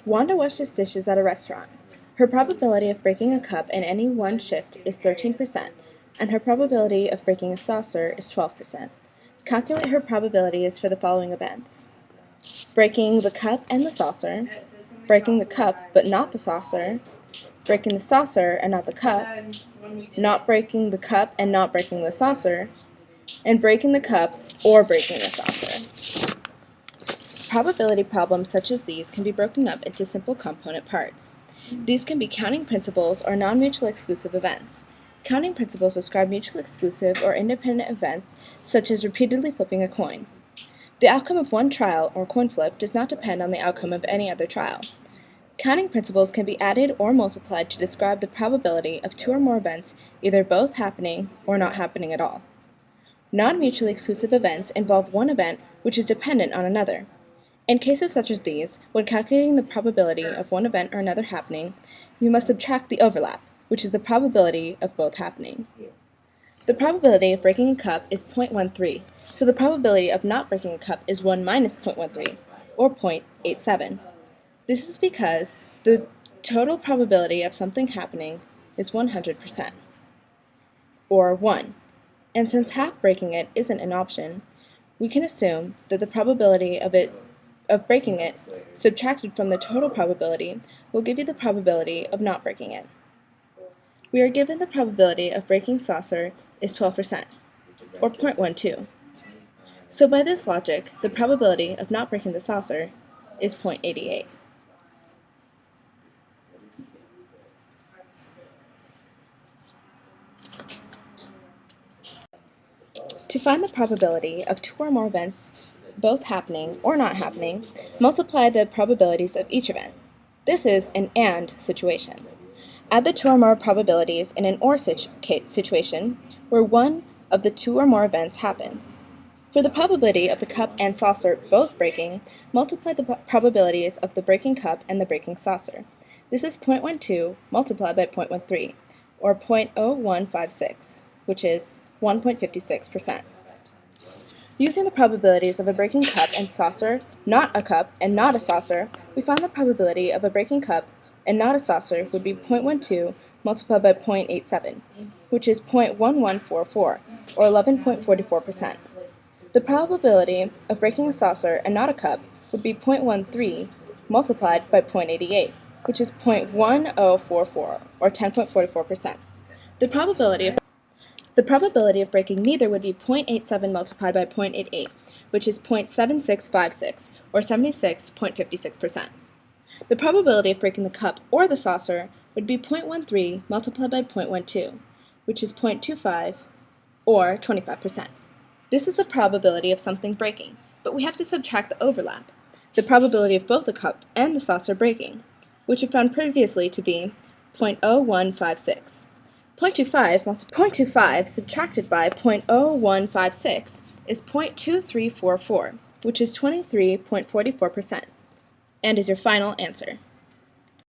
Wanda washes dishes at a restaurant. Her probability of breaking a cup in any one shift is 13%, and her probability of breaking a saucer is 12%. Calculate her probabilities for the following events: breaking the cup and the saucer, breaking the cup but not the saucer, breaking the saucer and not the cup, not breaking the cup and not breaking the saucer, and breaking the cup or breaking the saucer. Probability problems such as these can be broken up into simple component parts. These can be counting principles or non-mutually exclusive events. Counting principles describe mutually exclusive or independent events such as repeatedly flipping a coin. The outcome of one trial or coin flip does not depend on the outcome of any other trial. Counting principles can be added or multiplied to describe the probability of two or more events either both happening or not happening at all. Non-mutually exclusive events involve one event which is dependent on another. In cases such as these, when calculating the probability of one event or another happening, you must subtract the overlap, which is the probability of both happening. The probability of breaking a cup is 0.13, so the probability of not breaking a cup is 1 minus 0.13, or 0.87. This is because the total probability of something happening is 100%, or 1. And since half breaking it isn't an option, we can assume that the probability of breaking it subtracted from the total probability will give you the probability of not breaking it. We are given the probability of breaking saucer is 12%, or 0.12. So by this logic, the probability of not breaking the saucer is 0.88. To find the probability of two or more events both happening or not happening, multiply the probabilities of each event. This is an AND situation. Add the two or more probabilities in an OR situation where one of the two or more events happens. For the probability of the cup and saucer both breaking, multiply the probabilities of the breaking cup and the breaking saucer. This is 0.12 multiplied by 0.13, or 0.0156, which is 1.56%. Using the probabilities of a breaking cup and saucer, not a cup, and not a saucer, we find the probability of a breaking cup and not a saucer would be 0.12 multiplied by 0.87, which is 0.1144, or 11.44%. The probability of breaking a saucer and not a cup would be 0.13 multiplied by 0.88, which is 0.1044, or 10.44%. The probability of breaking neither would be 0.87 multiplied by 0.88, which is 0.7656, or 76.56%. The probability of breaking the cup or the saucer would be 0.13 multiplied by 0.12, which is 0.25, or 25%. This is the probability of something breaking, but we have to subtract the overlap, the probability of both the cup and the saucer breaking, which we found previously to be 0.0156. 0.25 subtracted by 0.0156 is 0.2344, which is 23.44%, and is your final answer.